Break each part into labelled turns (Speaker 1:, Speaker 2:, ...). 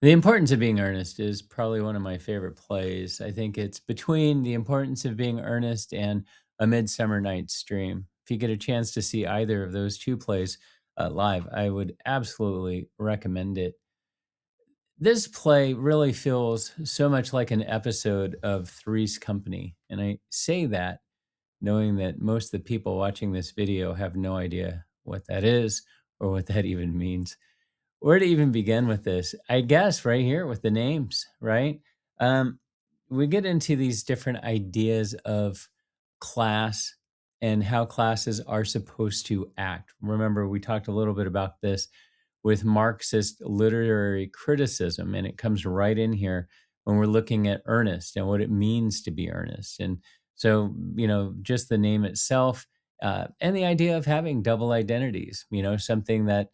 Speaker 1: The Importance of Being Earnest is probably one of my favorite plays. I think it's between The Importance of Being Earnest and A Midsummer Night's Dream. If you get a chance to see either of those two plays live, I would absolutely recommend it. This play really feels so much like an episode of Three's Company. And I say that knowing that most of the people watching this video have no idea what that is or what that even means. Where to even begin with this? I guess right here with the names, right? Um, we get into these different ideas of class and how classes are supposed to act. Remember, we talked a little bit about this with Marxist literary criticism, and it comes right in here when we're looking at earnest and what it means to be earnest. And so, just the name itself and the idea of having double identities, something that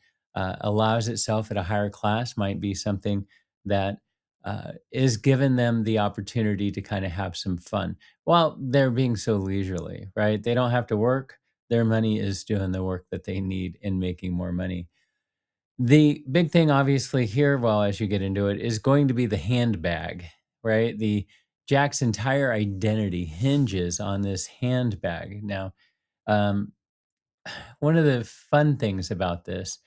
Speaker 1: allows itself at a higher class might be something that is given them the opportunity to kind of have some fun while they're being so leisurely, right? They don't have to work. Their money is doing the work that they need and making more money. The big thing, obviously, here, well, as you get into it, is going to be the handbag, right? The Jack's entire identity hinges on this handbag. Now, um, one of the fun things about this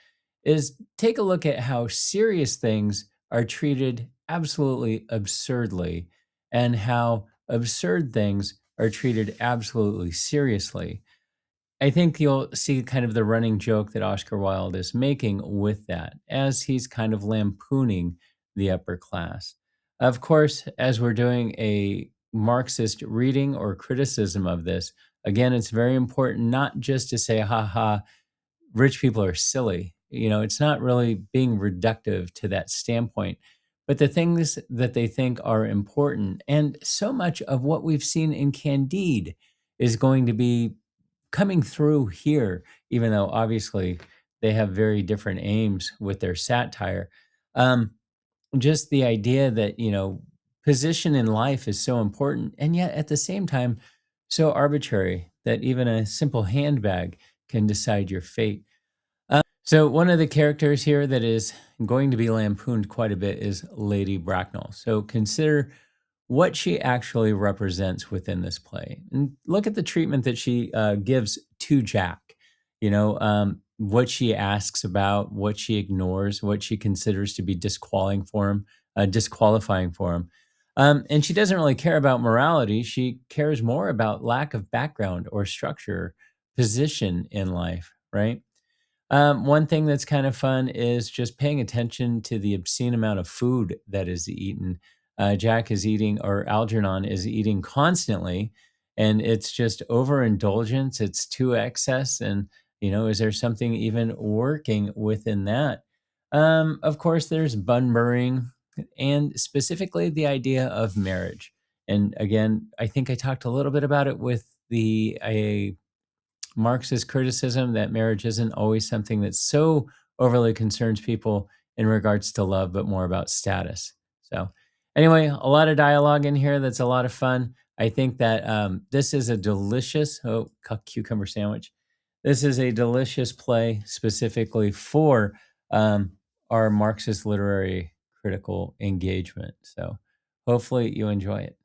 Speaker 1: is take a look at how serious things are treated absolutely absurdly and how absurd things are treated absolutely seriously. I think you'll see kind of the running joke that Oscar Wilde is making with that as he's kind of lampooning the upper class. Of course, as we're doing a Marxist reading or criticism of this, again, it's very important not just to say, ha ha, rich people are silly. It's not really being reductive to that standpoint, but the things that they think are important. And so much of what we've seen in Candide is going to be coming through here, even though obviously they have very different aims with their satire. Um, just the idea that, position in life is so important, and yet at the same time, so arbitrary that even a simple handbag can decide your fate. So one of the characters here that is going to be lampooned quite a bit is Lady Bracknell. So consider what she actually represents within this play, and look at the treatment that she gives to Jack. What she asks about, what she ignores, what she considers to be disqualifying for him. And she doesn't really care about morality. She cares more about lack of background or structure, position in life, right? One thing that's kind of fun is just paying attention to the obscene amount of food that is eaten. Jack is eating, or Algernon is eating constantly, and it's just overindulgence. It's to excess, and is there something even working within that? Of course, there's bun burring, and specifically the idea of marriage. And again, I think I talked a little bit about it with the Marxist criticism that marriage isn't always something that so overly concerns people in regards to love, but more about status. So, anyway, a lot of dialogue in here that's a lot of fun. I think that this is a delicious cucumber sandwich. This is a delicious play specifically for um, our Marxist literary critical engagement. So, hopefully, you enjoy it.